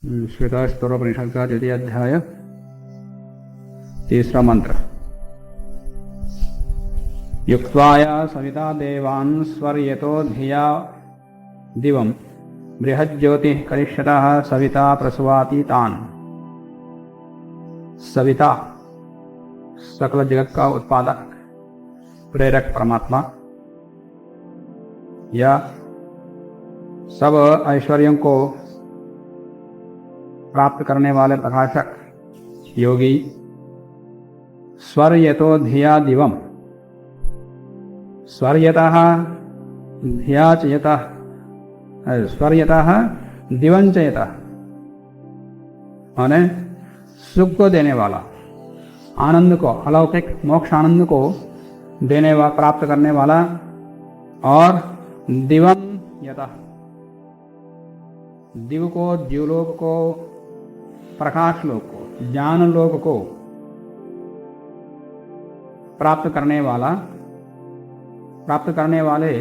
श्वेताश्वतरोपनिषद का द्वितीय अध्याय तीसरा मंत्र। युक्त्वाया सविता देवान् स्वर्यतो धिया दिवं बृहज्योतिः करिष्यतः सविता प्रसवाति तान्। सविता सकल जगत का उत्पादक प्रेरक परमात्मा या सब ऐश्वर्यों को प्राप्त करने वाले प्रकाशक योगी स्वर्यतो धिया दिवम स्वर्यतः धिया चयतः स्वर्यतः दिवं चयतः माने सुख को देने वाला, आनंद को, अलौकिक मोक्ष आनंद को देने वाला, प्राप्त करने वाला, और दिवम यतः दिव को, द्युलोक को, प्रकाश लोक को, ज्ञान लोक को प्राप्त करने वाले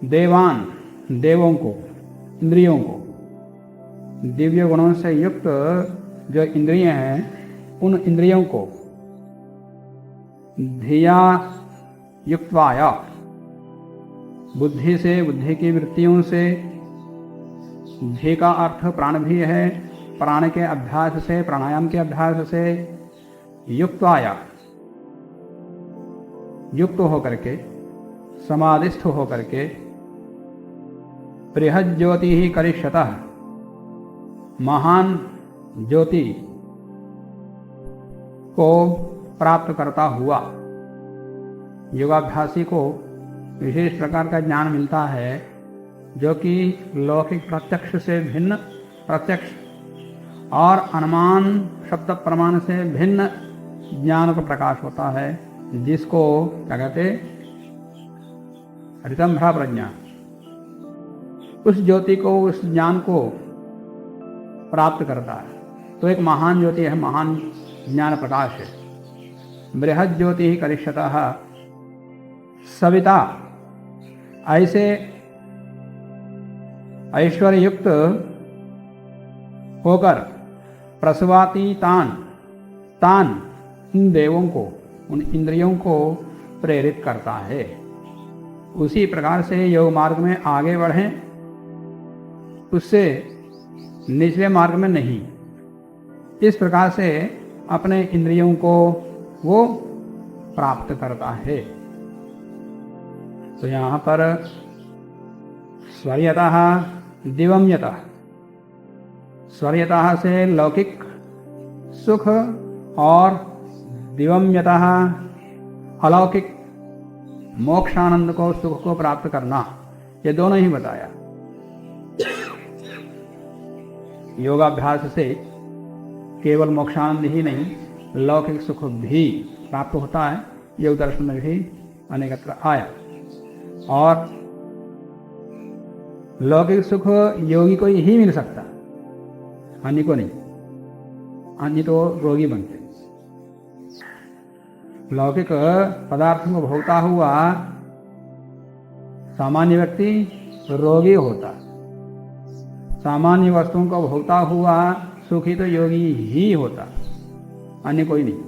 देवान, देवों को, इंद्रियों को, दिव्य गुणों से युक्त जो इंद्रिय हैं उन इंद्रियों को धिया युक्त्वाया बुद्धि से, बुद्धि की वृत्तियों से, धी का अर्थ प्राण भी है, प्राण के अभ्यास से, प्राणायाम के अभ्यास से युक्त्वाया युक्त होकर के, समाधिस्थ होकर के, बृहद ज्योति ही करिष्यतः महान ज्योति को प्राप्त करता हुआ योगाभ्यासी को विशेष प्रकार का ज्ञान मिलता है जो कि लौकिक प्रत्यक्ष से भिन्न, प्रत्यक्ष और अनुमान शब्द प्रमाण से भिन्न ज्ञान का प्रकाश होता है, जिसको क्या कहते, ऋतंभ्रा प्रज्ञा। उस ज्योति को, उस ज्ञान को प्राप्त करता है तो एक महान ज्योति है, महान ज्ञान प्रकाश है। बृहद ज्योति ही करिष्यतः सविता ऐसे ऐश्वर्य युक्त होकर प्रसवाती तान उन देवों को, उन इंद्रियों को प्रेरित करता है। उसी प्रकार से योग मार्ग में आगे बढ़ें, उससे निचले मार्ग में नहीं। इस प्रकार से अपने इंद्रियों को वो प्राप्त करता है। तो यहाँ पर स्वर्यतः दिवं यतः, स्वर्यतः से लौकिक सुख और दिवं यतः अलौकिक मोक्षानंद को, सुख को प्राप्त करना, ये दोनों ही बताया। योगाभ्यास से केवल मोक्षानंद ही नहीं, लौकिक सुख भी प्राप्त होता है। योग दर्शन में भी अनेकत्र आया। और लौकिक सुख योगी को ही मिल सकता, अन्य को नहीं। अन्य तो रोगी बनते। लौकिक पदार्थों को भोगता हुआ सामान्य व्यक्ति रोगी होता, सामान्य वस्तुओं को भोगता हुआ सुखी तो योगी ही होता, अन्य कोई नहीं।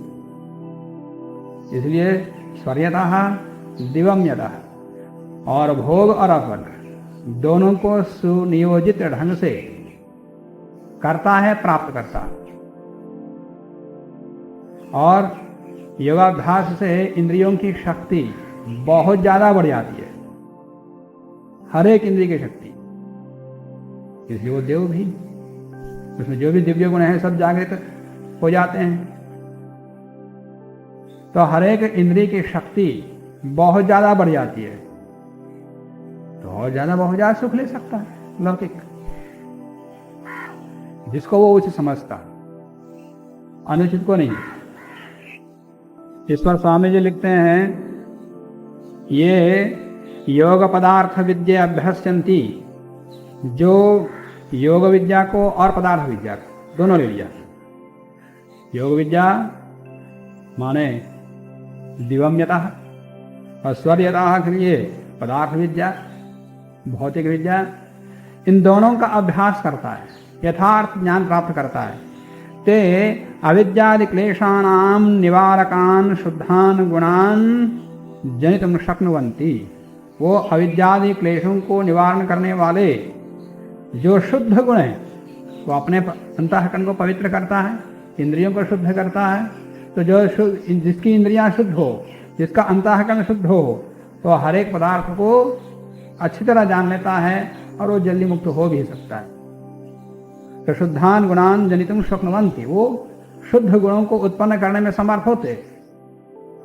इसलिए स्वर्यतः दिवं यतः, और भोग और अपवर्ग दोनों को सुनियोजित ढंग से करता है, प्राप्त करता है। और योगाभ्यास से इंद्रियों की शक्ति बहुत ज्यादा बढ़ जाती है, हर एक इंद्रिय की शक्ति। इसलिए वो देव भी, उसमें जो भी दिव्य गुण है सब जागृत हो जाते हैं। तो हर एक इंद्रिय की शक्ति बहुत ज्यादा बढ़ जाती है, तो और ज्यादा बहुत ज्यादा सुख ले सकता है लौकिक, जिसको वो उचित समझता, अनुचित को नहीं। इस पर स्वामी जी लिखते हैं, ये योग पदार्थ विद्या अभ्यस्यन्ति, जो योग विद्या को और पदार्थ विद्या को दोनों ले लिया। योग विद्या माने दिवं यतः, और स्वर्यतः के लिए पदार्थ विद्या, भौतिक विद्या। इन दोनों का अभ्यास करता है, यथार्थ ज्ञान प्राप्त करता है, ते अविद्यादि क्लेशानां निवारकान् शुद्धान गुणान जनितुं शक्नुवन्ति। वो अविद्यादि क्लेशों को निवारण करने वाले जो शुद्ध गुण है, वो अपने अंतःकरण को पवित्र करता है, इंद्रियों को शुद्ध करता है। तो जो जिसकी इंद्रियां शुद्ध हो, जिसका अंतःकरण शुद्ध हो, तो हर एक पदार्थ को अच्छी तरह जान लेता है और वो जल्दी मुक्त हो भी सकता है। तो शुद्धान गुणान जनितुं शक्नुवन्ति, वो शुद्ध गुणों को उत्पन्न करने में समर्थ होते।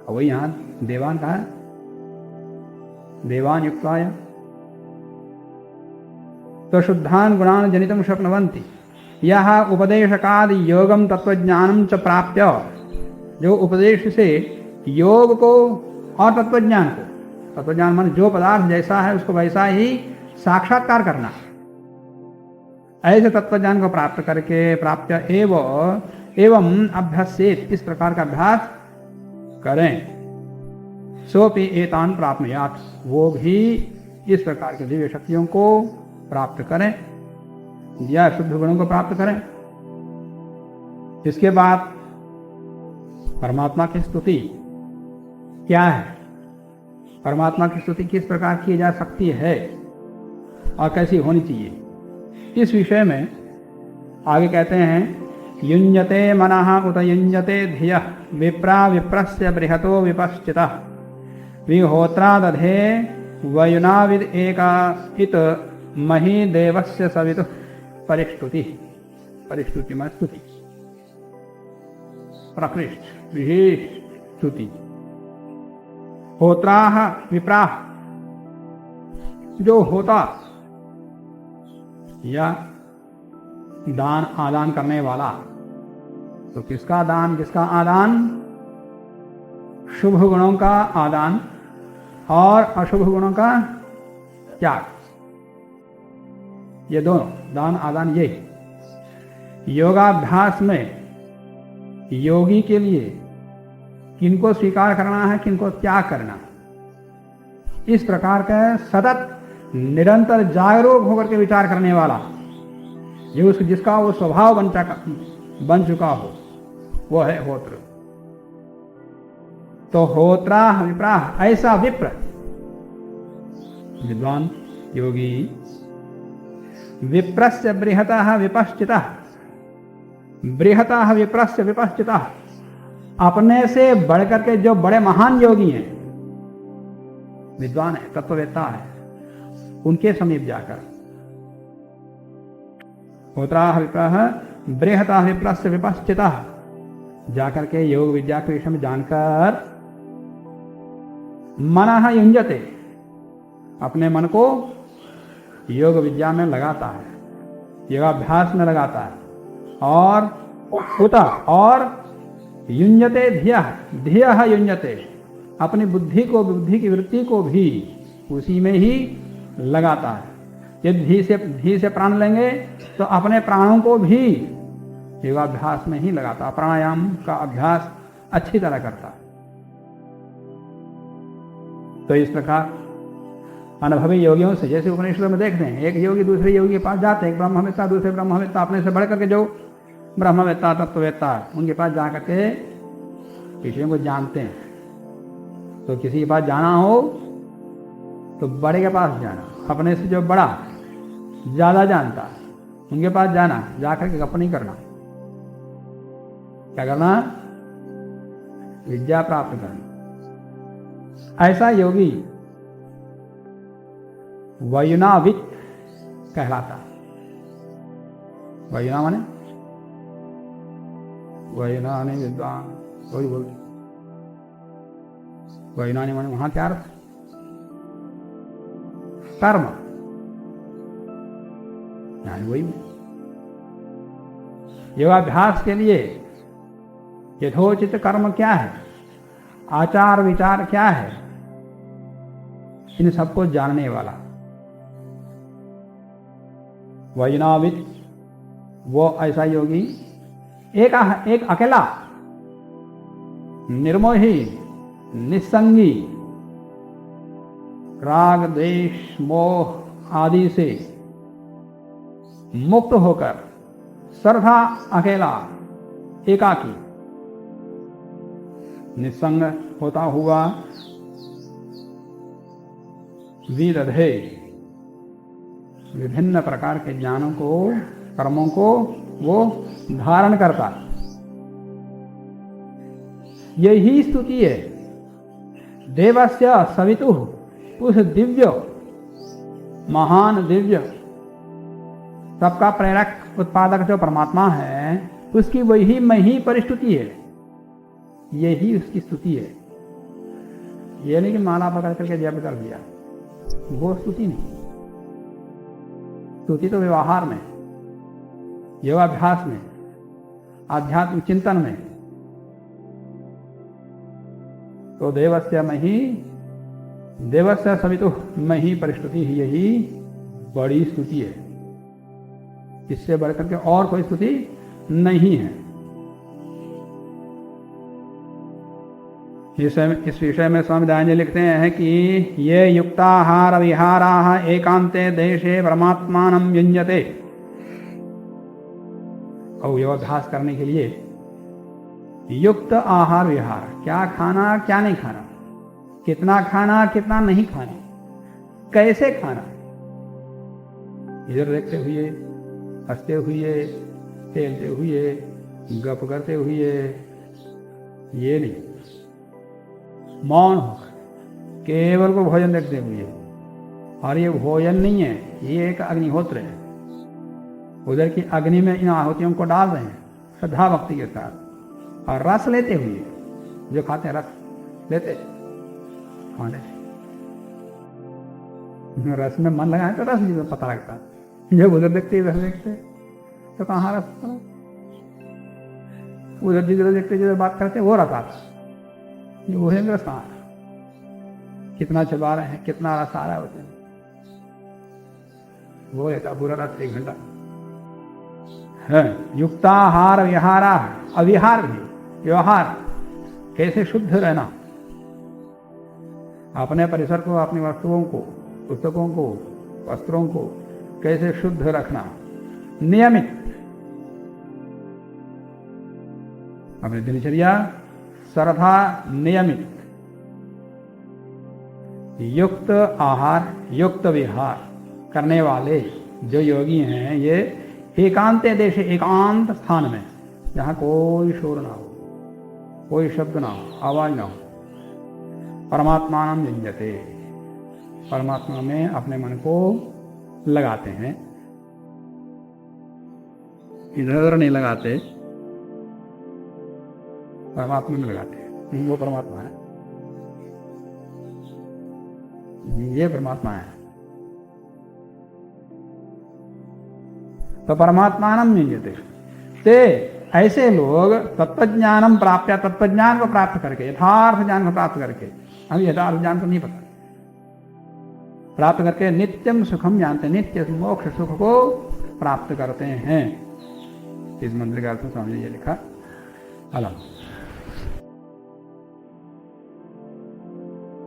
वही यहाँ देवान कहा, देवान युक्ताय। तो शुद्धान गुणान जनितुं शक्नुवन्ति, यह उपदेशकादि योगम तत्वज्ञानम च प्राप्य, जो उपदेश से योग को और तत्वज्ञान को, तत्वज्ञान मान जो पदार्थ जैसा है उसको वैसा ही साक्षात्कार करना, ऐसे तत्वज्ञान को प्राप्त करके प्राप्त एवं अभ्यासेत, इस प्रकार का अभ्यास करें। सोपि एतान प्राप्नुयात्, वो भी इस प्रकार के दिव्य शक्तियों को प्राप्त करें या शुद्ध गुणों को प्राप्त करें। इसके बाद परमात्मा की स्तुति क्या है, परमात्मा की स्तुति किस प्रकार की जा सकती है और कैसी होनी चाहिए, इस विषय में आगे कहते हैं, युञ्जते मनः उत युञ्जते धियः विप्रा विप्रस्य बृहतो विपश्चितः विहोत्रा दधे वयुनाविद एका इत मही देवस्य सवितुः परिष्टुति। परिष्टुति में स्तुति, प्रकृष्ट विशेष स्तुति। होत्राः विप्राः, जो होता या दान आदान करने वाला, तो किसका दान किसका आदान? शुभ गुणों का आदान और अशुभ गुणों का त्याग, ये दोनों दान आदान यही। योगाभ्यास में योगी के लिए किनको स्वीकार करना है, किनको त्याग करना, इस प्रकार का सतत निरंतर जागरूक होकर के विचार करने वाला, जो जिसका वो स्वभाव बन चुका हो, वो है होत्र। तो होत्राः विप्राः, ऐसा विप्र विद्वान योगी, विप्रस्य बृहतः विपश्चितः, बृहतः विप्रस्य विपश्चितः, अपने से बढ़कर के जो बड़े महान योगी हैं, विद्वान है, तत्ववेत्ता है, उनके समीप जाकर। होत्राः विप्राः बृहतः विप्रस्य विपश्चितः, जाकर के योग विद्या के विषय में जानकर मनः युञ्जते, अपने मन को योग विद्या में लगाता है, योगाभ्यास में लगाता है, और उता और युञ्जते धियः, धियः युञ्जते, अपनी बुद्धि को, बुद्धि की वृत्ति को भी उसी में ही लगाता है। यदि धी से प्राण लेंगे तो अपने प्राणों को भी योगाभ्यास में ही लगाता है, प्राणायाम का अभ्यास अच्छी तरह करता है। तो इस प्रकार अनुभवी योगियों से, जैसे उपनिषद में देखते हैं, एक योगी दूसरे योगी के पास जाते हैं, एक ब्रह्मवेत्ता दूसरे ब्रह्मवेत्ता, अपने से बढ़कर के जो ब्रह्मवेत्ता तत्ववेत्ता है, उनके पास जाकर के विषयों को जानते हैं। तो किसी के पास जाना हो तो बड़े के पास जाना, अपने से जो बड़ा ज्यादा जानता है उनके पास जाना, जाकर के गप नहीं करना। क्या करना? विद्या प्राप्त करना। ऐसा योगी वयुनावित कहलाता। वयुना माने वयुना ने विद्वान, वही बोलते। वयुना ने माने वहां क्या अर्थ? कर्म, यानी वही योगाभ्यास के लिए यथोचित कर्म क्या है, आचार विचार क्या है, इन सबको जानने वाला वैनावित, वो ऐसा योगी एक अकेला निर्मोही निस्संगी राग द्वेष मोह आदि से मुक्त होकर सर्वथा अकेला एकाकी निसंग होता हुआ विदधे विभिन्न प्रकार के ज्ञानों को कर्मों को वो धारण करता। यही स्तुति है देवस्य सवितुः, उस दिव्य महान दिव्य सबका प्रेरक उत्पादक जो परमात्मा है उसकी वही मही परिस्तुति है, यही उसकी स्तुति है। ये नहीं कि माला पकड़ करके जप कर दिया, वो स्तुति नहीं। स्तुति तो व्यवहार में, योगाभ्यास में, आध्यात्मिक चिंतन में। तो देवस्य मही, देवस्य सवितुः मही परिस्तुति ही यही बड़ी स्तुति है। इससे बढ़कर के और कोई स्तुति नहीं है। इस विषय में स्वामी दयानंद जी लिखते हैं कि ये युक्ताहार विहाराः एकांते देशे परमात्मानं युञ्जते। और योगाभ्यास करने के लिए युक्त आहार विहार, क्या खाना क्या नहीं खाना, कितना खाना कितना नहीं खाना, कैसे खाना, इधर देखते हुए, हंसते हुए, खेलते हुए, गप करते हुए, ये नहीं, मौन होकर केवल को भोजन देखते हुए। और ये भोजन नहीं है, ये एक अग्निहोत्र है। उधर की अग्नि में इन आहुतियों को डाल रहे हैं श्रद्धा भक्ति के साथ, और रस लेते हुए, जो खाते हैं रस लेते खाने, रस में मन लगाए तो रस भी पता लगता है। जब उधर देखते रस देखते तो कहाँ रस पता, उधर जिधर देखते जिधर बात करते वो रस आता, वो है रस आ रहा, कितना चबा रहे हैं, कितना रस आ रहा है उसमें, वो रहता पूरा रस 1 घंटा है। युक्ताहार विहारा, अविहार भी व्यवहार, कैसे शुद्ध रहना, अपने परिसर को, अपनी वस्तुओं को, पुस्तकों को, वस्त्रों को कैसे शुद्ध रखना, नियमित अपनी दिनचर्या सर्वथा नियमित, युक्त आहार युक्त विहार करने वाले जो योगी हैं, ये एकांत देश, एकांत स्थान में, जहां कोई शोर ना हो, कोई शब्द ना हो, आवाज ना हो, परमात्मानं युञ्जते, परमात्मा में अपने मन को लगाते हैं, इधर उधर नहीं लगाते, परमात्मा में लगाते हैं। वो परमात्मा है, ये परमात्मा है। तो परमात्मानं युञ्जते, ते ऐसे लोग तत्वज्ञानम प्राप्त, तत्वज्ञान को प्राप्त करके, यथार्थ ज्ञान को प्राप्त करके, अभी यथार्थ ज्ञान को नहीं पता, प्राप्त करके नित्यम सुखम जानते, नित्य मोक्ष सुख को प्राप्त करते हैं। इस मंत्र का अर्थ स्वामी जी ने लिखा। अलग